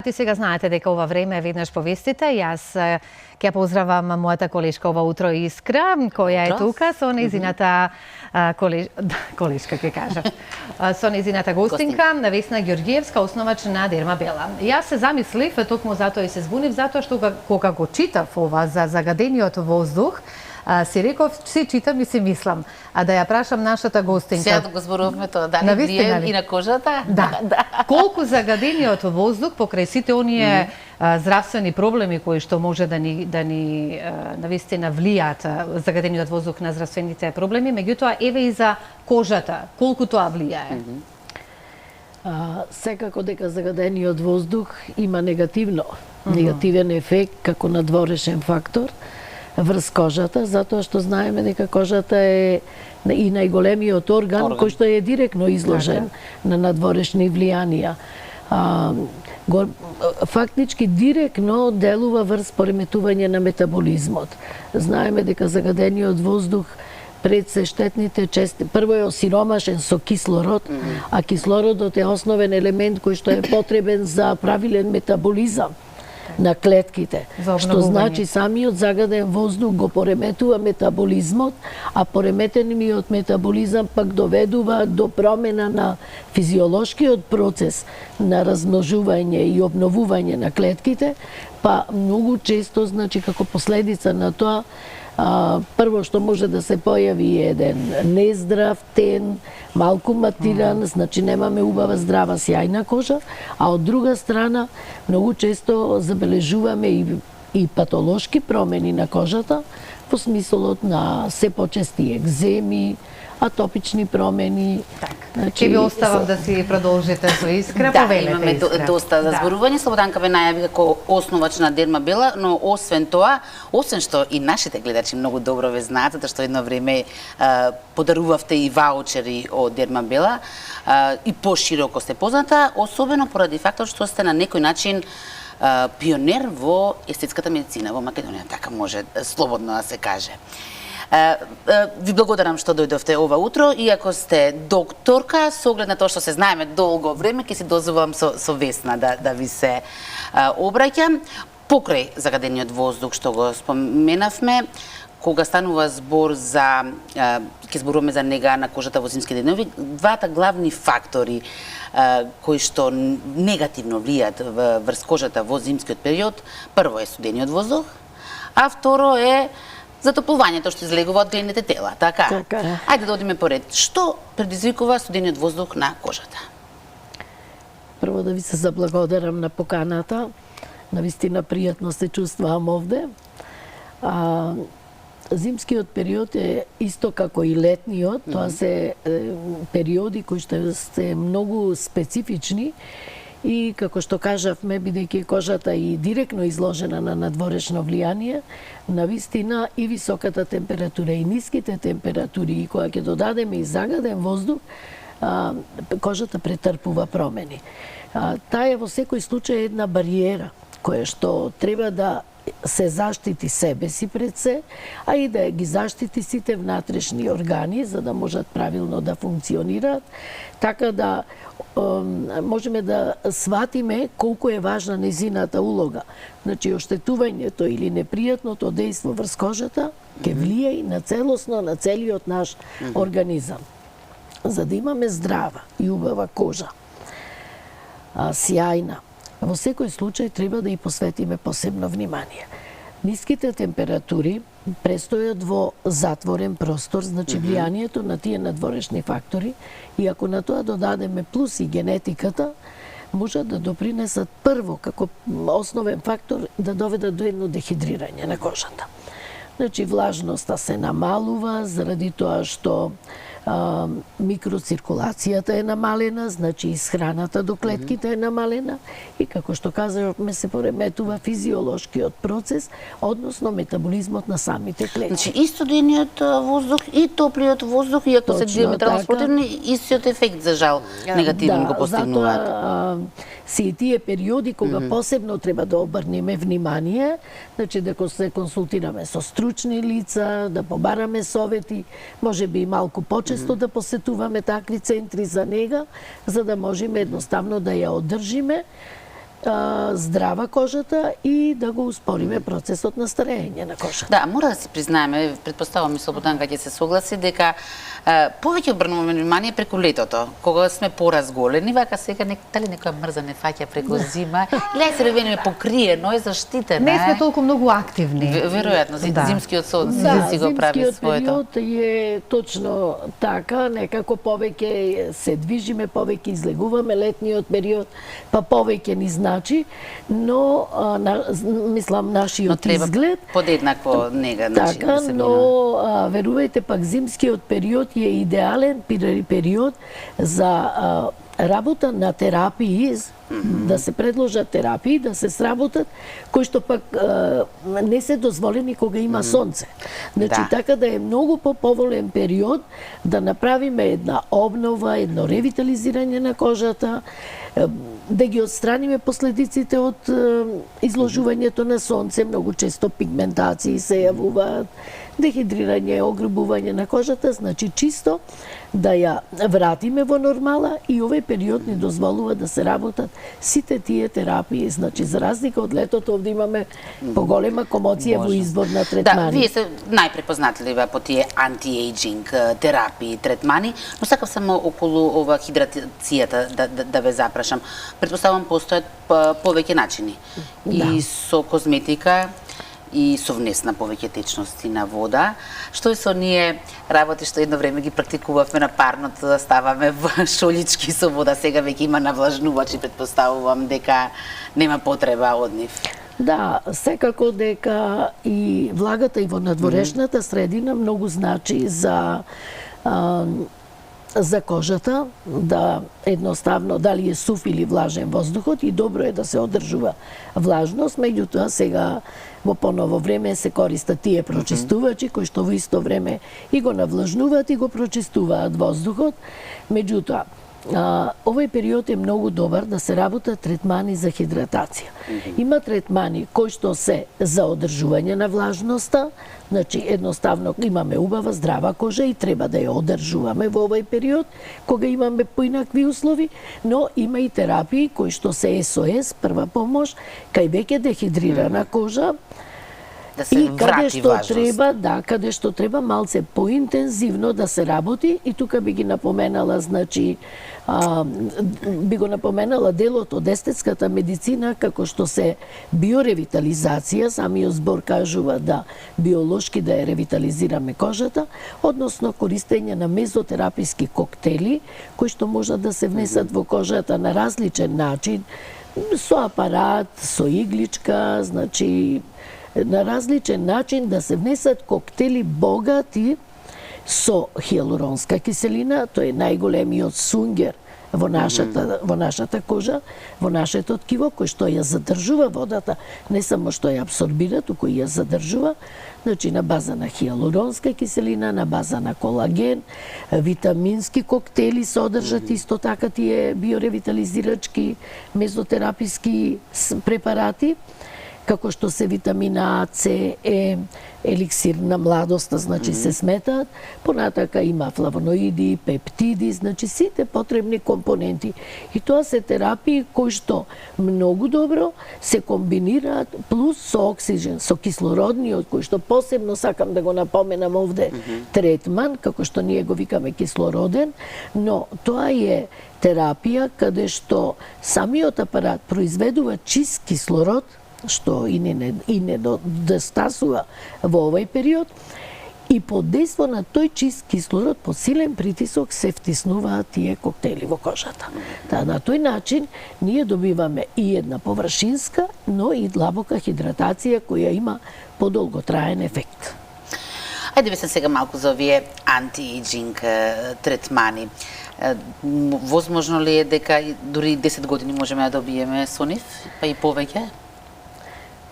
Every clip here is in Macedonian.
Ти сега знаете дека ова време е веднаш по вестите. Јас ќе поздравам мојата колешка ова утро Искра, која е тука со нејзината колешка ќе кажам. Со нејзината гостинка Весна Ѓорѓиевска, основач на Дермабела. Јас се замислив, токму затоа и се збунив, затоа што кога го читав ова за загадениот воздух, си реков, си читам и си мислам, а да ја прашам нашата гостинка. Сега да го зборуваме тоа, дали влие и на кожата? Да. Колку загадениот воздух покрај сите оние здравствени проблеми кои што може да ни навистина влијаат загадениот воздух на здравствените проблеми, меѓутоа еве и за кожата, колку тоа влијае? Секако дека загадениот воздух има негативен ефект како надворешен фактор врз кожата, затоа што знаеме дека кожата е и најголемиот орган кој што е директно изложен на надворешни влијанија. Фактички директно делува врз пореметување на метаболизмот. Знаеме дека загадениот воздух пред се штетните чести, прво е осиромашен со кислород, а кислородот е основен елемент кој што е потребен за правилен метаболизам на клетките, што значи самиот загаден воздух го пореметува метаболизмот, а пореметениот метаболизам пак доведува до промена на физиолошкиот процес на размножување и обновување на клетките, па многу често, значи како последица на тоа, прво што може да се појави еден нездрав, тен, малку матиран, значи немаме убава, здрава, сјајна кожа, а од друга страна многу често забележуваме и патолошки промени на кожата во смислот на се почести екземи, атопични промени. Значи, ќе ви оставам да си продолжите со Искра, да, имаме доста за зборување. Слободанка ве најави како основач на Дермабела, но освен тоа, освен што и нашите гледачи многу добро ве знаат, затоа што едно време подарувавте и ваучери од Дермабела и пошироко сте позната, особено поради фактот што сте на некој начин пионер во естетската медицина во Македонија, така може слободно да се каже. Ви благодарам што дојдовте ова утро, иако сте докторка, со оглед на тоа што се знаеме долго време, ќе си дозволам со Весна да ви се обраќам. Покрај загадениот воздух што го споменавме, кога станува збор за, ќе зборуваме за нега на кожата во зимски денови, двата главни фактори кои што негативно влијаат врз кожата во зимскиот период, прво е студениот воздух, а второ е затоплувањето што излегува од грейните тела, така? Така. Ајде да одиме поред. Што предизвикува студениот воздух на кожата? Прво да ви се заблагодарам на поканата. Навистина пријатно се чувствувам овде. Зимскиот период е исто како и летниот, тоа се периоди кои што се многу специфични и како што кажавме, бидејќи кожата и директно изложена на надворешно влијание, навистина и високата температура и ниските температури, и кога ќе додадеме и загаден воздух, кожата претрпува промени. Таа е во секој случај една бариера која што треба да се заштити себе си пред се, а и да ги заштити сите внатрешни органи за да можат правилно да функционираат, така да можеме да сватиме колку е важна незината улога. Значи, оштетувањето или непријатното дејство врз кожата ќе влие и на целосно на целиот наш организам. За да имаме здрава и убава кожа, сјајна, во секој случај треба да ја посветиме посебно внимание. Ниските температури престојат во затворен простор, значи влијанието на тие надворешни фактори, и ако на тоа додадеме плюс и генетиката, можат да допринесат прво, како основен фактор, да доведат до едно дехидрирање на кожата. Значи, влажноста се намалува заради тоа што микроциркулацијата е намалена, значи исхраната до клетките е намалена и како што казавме се пореметува физиолошкиот процес, односно метаболизмот на самите клетки. Значи и студениот воздух и топлиот воздух, иако се диаметрално спротивни, истиот ефект за жал негативно го постигнуваат. Затоа се и тие периоди кога посебно треба да обрнеме внимание, значи да се консултираме со стручни лица, да побараме совети, можеби и малку почесто да посетуваме такви центри за нега, за да можеме едноставно да ја одржиме здрава кожата и да го успориме процесот на старење на кожата. Да, мора да си признаеме, предпоставам и Слободанка ќе се согласи дека повеќе обрнуваме внимание преку летото, кога сме поразголени, вака сега дали некоја мрза не фаќа преку зима, или се ревенеме покриено и заштитено. Не сме толку многу активни. Веројатно, зимскиот сон си го прави своето. Зимскиот период е точно така, некако повеќе се движиме, повеќе излегуваме, летниот период па повеќе ни значи, но мислам нашиот изглед подеднакво нега начин така, да се но верувајте пак зимскиот период е идеален период за работа на терапии, да се предложат терапии, да се сработат, кои што пак не се дозволени кога има сонце. Значи, така да е многу поповолен период да направиме една обнова, едно ревитализирање на кожата, да ги отстраниме последиците од изложувањето на сонце, многу често пигментации се јавуваат, дехидрирање, огрубување на кожата, значи чисто да ја вратиме во нормала и овој период ни дозволува да се работат сите тие терапии. Значи, за разлика од летото, овде имаме поголема комоција во избор на третмани. Да, вие се најпрепознатливи по тие анти-ејджинг терапии, третмани, но сакав само околу ова хидратацијата да ве запрашам. Предпоставам постојат повеќе начини. И со козметика, и со внесна повеќе течности на вода, што и со ние работи што едно време ги практикувавме на парното, да ставаме во шолички со вода, сега веќе има навлажнувачи, предпоставувам дека нема потреба од нив. Да, секако дека и влагата и во надворешната средина многу значи за кожата, да едноставно дали е сув или влажен воздухот, и добро е да се одржува влажност, меѓутоа сега во поново време се користат тие прочистувачи кои што во исто време и го навлажнуваат и го прочистуваат воздухот. Меѓутоа, овој период е многу добар да се работат третмани за хидратација. Има третмани кои што се за одржување на влажноста, значи едноставно имаме убава здрава кожа и треба да ја одржуваме во овој период кога имаме поинакви услови, но има и терапии кои што се SOS, прва помош, кај веќе дехидрирана кожа, да се и каде што важност. треба, каде што треба малце поинтензивно да се работи, и тука би ги напоменала, значи, би го напоменала делот од естетската медицина, како што се биоревитализација, самиот збор кажува да биолошки да ја ревитализираме кожата, односно користење на мезотераписки коктели, кои што можат да се внесат во кожата на различен начин, со апарат, со игличка, значи, на различен начин да се внесат коктели богати со хиалуронска киселина, тој е најголемиот сунгер во нашата кожа, во нашето ткиво, кој што ја задржува водата, не само што ја абсорбира, туку ја задржува, значи на база на хиалуронска киселина, на база на колаген, витамински коктели содржат исто така тие биоревитализирачки мезотераписки препарати, како што се витамина А, С, Е, еликсир на младоста, значи се сметаат, понатака има флавоноиди, пептиди, значи сите потребни компоненти. И тоа се терапии кои што многу добро се комбинираат плюс со оксиген, со кислородниот, кој што посебно сакам да го напоменам овде, третман, како што ние го викаме кислороден, но тоа е терапија каде што самиот апарат произведува чист кислород, што и не достасува во овој период, и под дејство на тој чист кислород, под силен притисок се втиснуваат тие коктели во кожата. На тој начин ние добиваме и една површинска, но и длабока хидратација која има подолготраен ефект. Ајде се сега малку за овие анти-ејджинг третмани. Возможно ли е дека дури 10 години можеме да добиеме со нив, па и повеќе?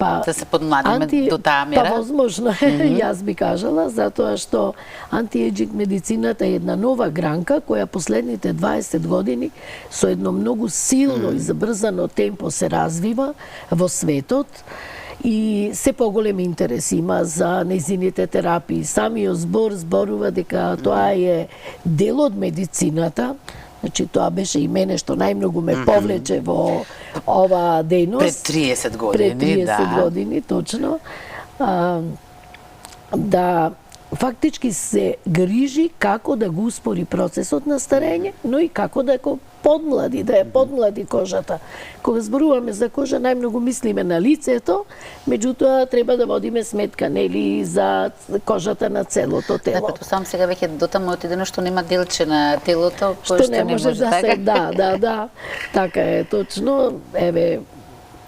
Да се подмладиме до таа мера? Па возможно е, јас би кажала, затоа што антиејджинг медицината е една нова гранка која последните 20 години со едно многу силно и забрзано темпо се развива во светот и се поголем интерес има за нејзините терапии. Самиот збор зборува дека тоа е дел од медицината, значи тоа беше и мене што најмногу ме повлече во ова дејност. Пред 30 години, Пред 30 години, точно. Да фактички се грижи како да го успори процесот на старење, но и како да го подмлади, да ја подмлади кожата. Кога зборуваме за кожа, најмногу мислиме на лицето, меѓутоа треба да водиме сметка, нели, за кожата на целото тело. Да, претпоставам сега веќе дотаму отидено што нема делче на телото, што не може да се, да, така е точно. Еве,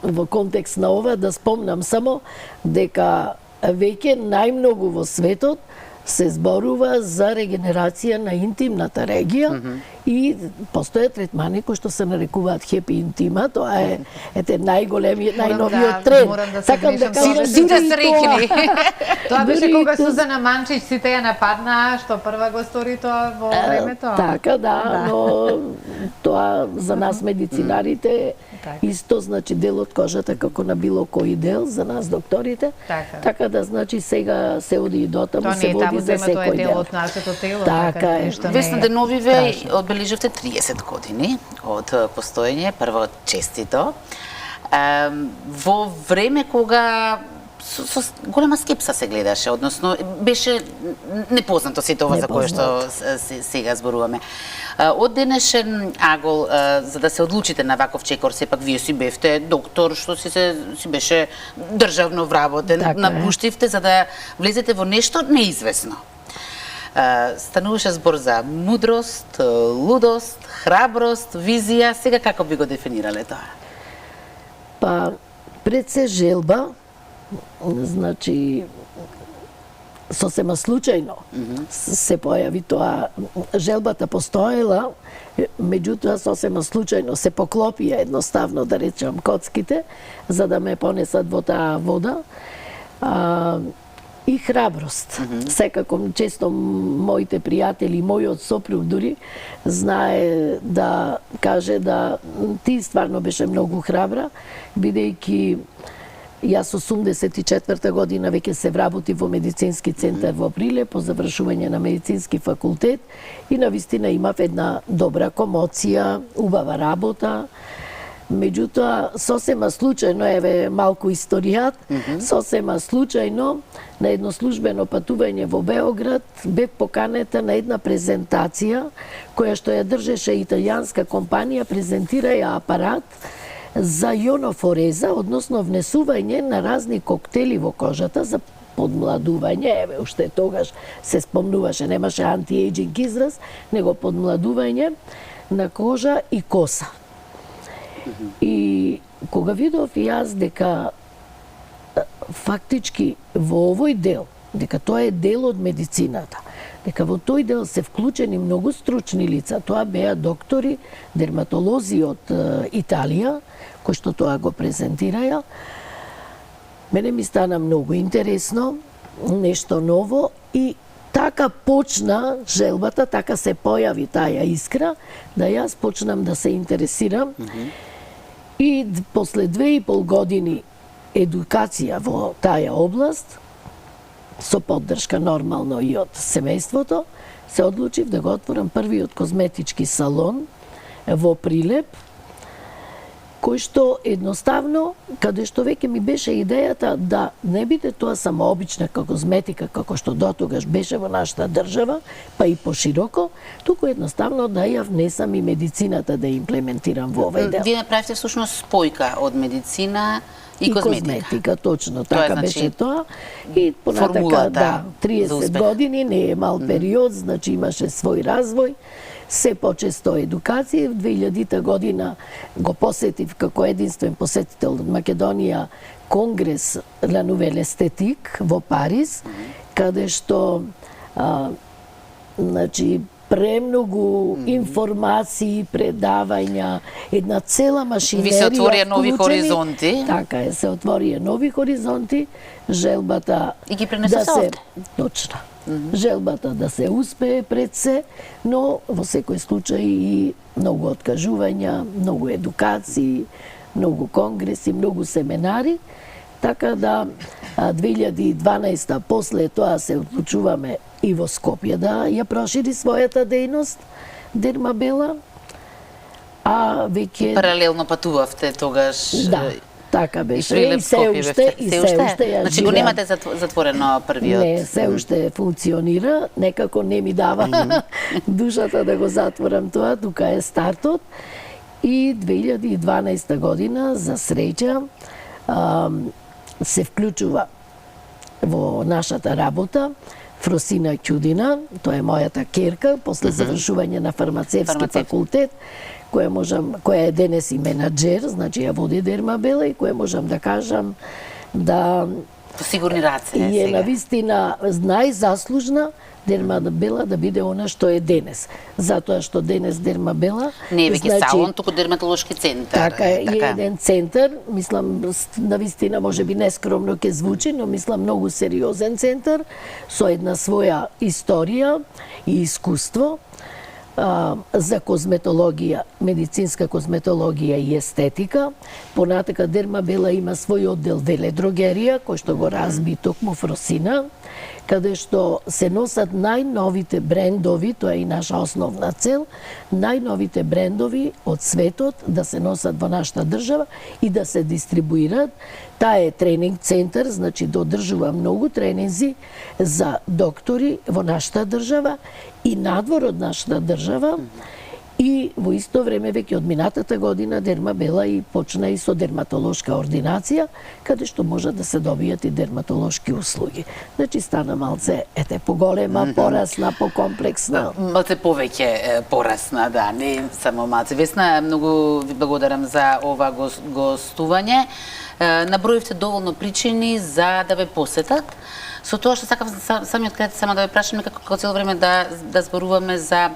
во контекст на ова да спомнам само дека веќе најмногу во светот се зборува за регенерација на интимната регија и постојат третмани кои што се нарекуваат хепи интима, тоа е најновиот тренд. Сакам да кажам, сите среќни. Тоа беше кога Сузана Манчич сите ја нападнаа, што прва го стори тоа во времето. Така, да, но тоа за нас медицинарите исто, значи дел од кожата како на било кој дел за нас докторите. Така да значи сега се оди и дотаму, се води за секој дел. Тоа не е дел од нашето тело, така е. Весна Деновиве одбележавте 30 години од постоење, прво честито. Во време кога со голема скепса се гледаше, односно беше непознато сето ова за кое што сега зборуваме. Од денешен агол, за да се одлучите на ваков чекор, сепак вие си бевте доктор, што си беше државно вработен, напуштивте за да влезете во нешто неизвестно. Стануваше збор за мудрост, лудост, храброст, визија. Сега како би го дефинирале тоа? Па, пред се желба, значи, сосема случајно се појави тоа. Желбата постоела, меѓутоа сосема случајно се поклопија едноставно, да речам, коцките, за да ме понесат во таа вода. И храброст. Секако, често моите пријатели, мојот сопруг дури, знае да каже да ти стварно беше многу храбра, бидејќи јас 84 година веќе се вработив во медицински центар во Прилеп по завршување на медицински факултет и навистина имав една добра комоција, убава работа. Меѓутоа, сосема случајно, еве малку историјат, сосема случајно на едно службено патување во Београд бев поканета на една презентација која што ја држеше италијанска компанија, презентира ја апарат за јонофореза, односно внесување на разни коктели во кожата за подмладување, еве уште тогаш се спомнуваше, немаше антиејџинг израз, него подмладување на кожа и коса. И кога видов јас дека фактички во овој дел, дека тоа е дел од медицината, дека во тој дел се вклучени многу стручни лица, тоа беа доктори, дерматолози од Италија, кои што тоа го презентираја, мене ми стана многу интересно, нешто ново и така почна желбата, така се појави таа искра, да јас почнам да се интересирам. И после 2,5 години едукација во таа област, со поддршка нормално и од семејството, се одлучив да го отворам првиот козметички салон во Прилеп, кој што едноставно, каде што веќе ми беше идејата да не биде тоа само обична козметика, како што дотогаш беше во нашата држава, па и пошироко, туку едноставно да ја внесам и медицината да имплементирам во овој дел. Вие направивте всушност спојка од медицина и козметика. Точно, така беше тоа. И понатака, да, 30 години, не е мал период, значи имаше свој развој. Се почесто едукација. В 2000 година го посетив како единствен посетител од Македонија Конгрес La Nouvelle Esthétique во Париз, каде што значи премногу информации, предавања, една цела машинерија. Ви се отворија нови хоризонти. Така е, се отворија нови хоризонти, желбата и ги пренесе се точно. Желбата да се успее пред се, но во секој случај и многу откажувања, многу едукации, многу конгреси, многу семинари, така да 2012 после тоа се одлучуваме и во Скопје да ја прошири својата дејност Дермабела. а веќе Паралелно патувавте тогаш. да, така И беше. Прилеп Скопје бевте. И се уште ја Значи го живеам. немате затворено првиот. Не, се уште функционира, некако не ми дава душата да го затворам тоа, тука е стартот. И 2012 година, за среќа, се вклучува во нашата работа Фросина Ќудина, тоа е мојата керка, после завршување на фармацевски факултет, која е денес и менаџер, значи ја води Дермабела и која можам да кажам да По сигурни раце е сега. навистина најзаслужна Дермабела да биде она што е денес. Затоа што денес Дермабела Не е веќе салон, туку дерматолошки центар. Така е, и еден центар, мислам, навистина може би нескромно ќе звучи, но мислам многу сериозен центар, со една своја историја и искуство за козметологија, медицинска козметологија и естетика. Понатака Дермабела има свој оддел веледрогерија, кој што го разби токму Фросина, каде што се носат најновите брендови, тоа е и наша основна цел, најновите брендови од светот да се носат во нашата држава и да се дистрибуират. Таа е тренинг центар, значи додржува многу тренинзи за доктори во нашата држава и надвор од нашата држава. И во исто време, веќе од минатата година, Дермабела и почна и со дерматолошка ординација, каде што може да се добијат и дерматолошки услуги. Значи, стана малце, поголема, порасна, покомплексна. Малце повеќе порасна, да, не само малце. Весна, многу ви благодарам за ова гостување. Наброивте доволно причини за да ве посетат. Со тоа што сакав самиот крај само да ве прашаме како цело време да зборуваме за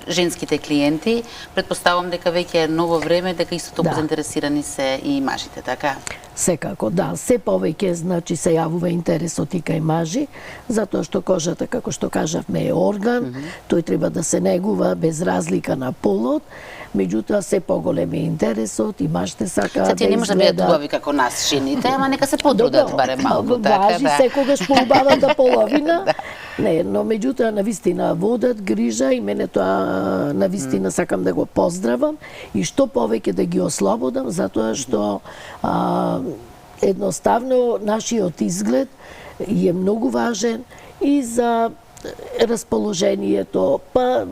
женските клиенти. Предпоставувам дека веќе е ново време, дека исто толку заинтересирани се и мажите, така? Секако, да. Се повеќе, значи, се јавува интересот и кај мажи, затоа што кожата, како што кажавме, е орган, тој треба да се негува без разлика на полот, меѓутоа се поголем е интересот и мажите сакаат да Тие не може да бидат убави како нас, жените, ама нека се потрудат барем малку, така, важи секогаш по убавата половина. Не, но меѓутоа навистина водат грижа и мене тоа навистина сакам да го поздравам и што повеќе да ги ослободам, затоа што едноставно нашиот изглед е многу важен и за расположението, па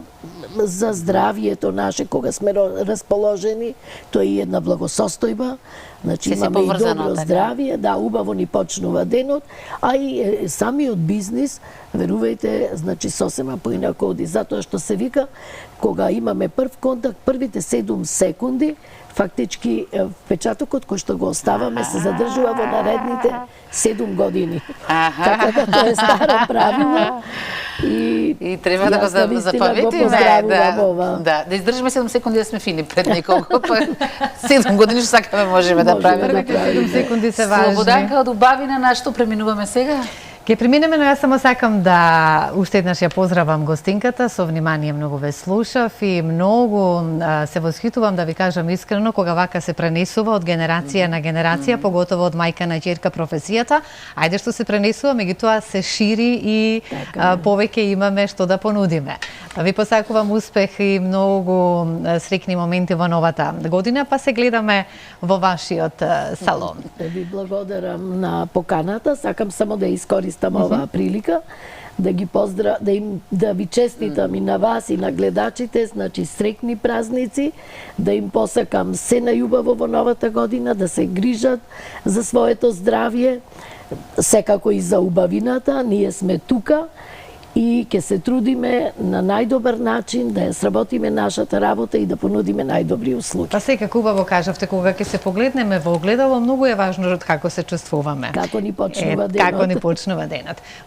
за здравието наше, кога сме расположени, тоа е една благосостојба, значи имаме и добро здравие, да, убаво ни почнува денот, а и самиот бизнис, верувајте, значи сосема поинако оди, затоа што се вика, кога имаме прв контакт, првите 7 секунди, фактички впечатокот кој што го оставаме се задржува во наредните 7 години. Така да тоа е старо правило. И треба да го запаметиме, да издржиме 7 секунди да сме фини пред некого, па 7 години што сакаме можеме да правиме. 7 секунди се важни. Слободанка од убавина, на што преминуваме сега? Ке преминеме, но јас само сакам да уште еднаш ја поздравам гостинката, со внимание многу ве слушав и многу се восхитувам, да ви кажам искрено, кога вака се пренесува од генерација на генерација, поготово од мајка на ќерка професијата. Ајде што се пренесува, меѓутоа се шири и повеќе имаме што да понудиме. Ви посакувам успех и многу среќни моменти во новата година, па се гледаме во вашиот салон. Ви благодарам на поканата, сакам само да искористам оваа прилика да ги да ви честитам и на вас и на гледачите, значи среќни празници, да им посакам се најубаво во новата година, да се грижат за своето здравје, секако и за убавината, ние сме тука и ќе се трудиме на најдобар начин да ја сработиме нашата работа и да понудиме најдобри услуги. Па секако убаво кажавте, кога ќе се погледнеме во огледало, многу е важно како се чувствуваме. Како ни почнува денот. Како ни почнува денот.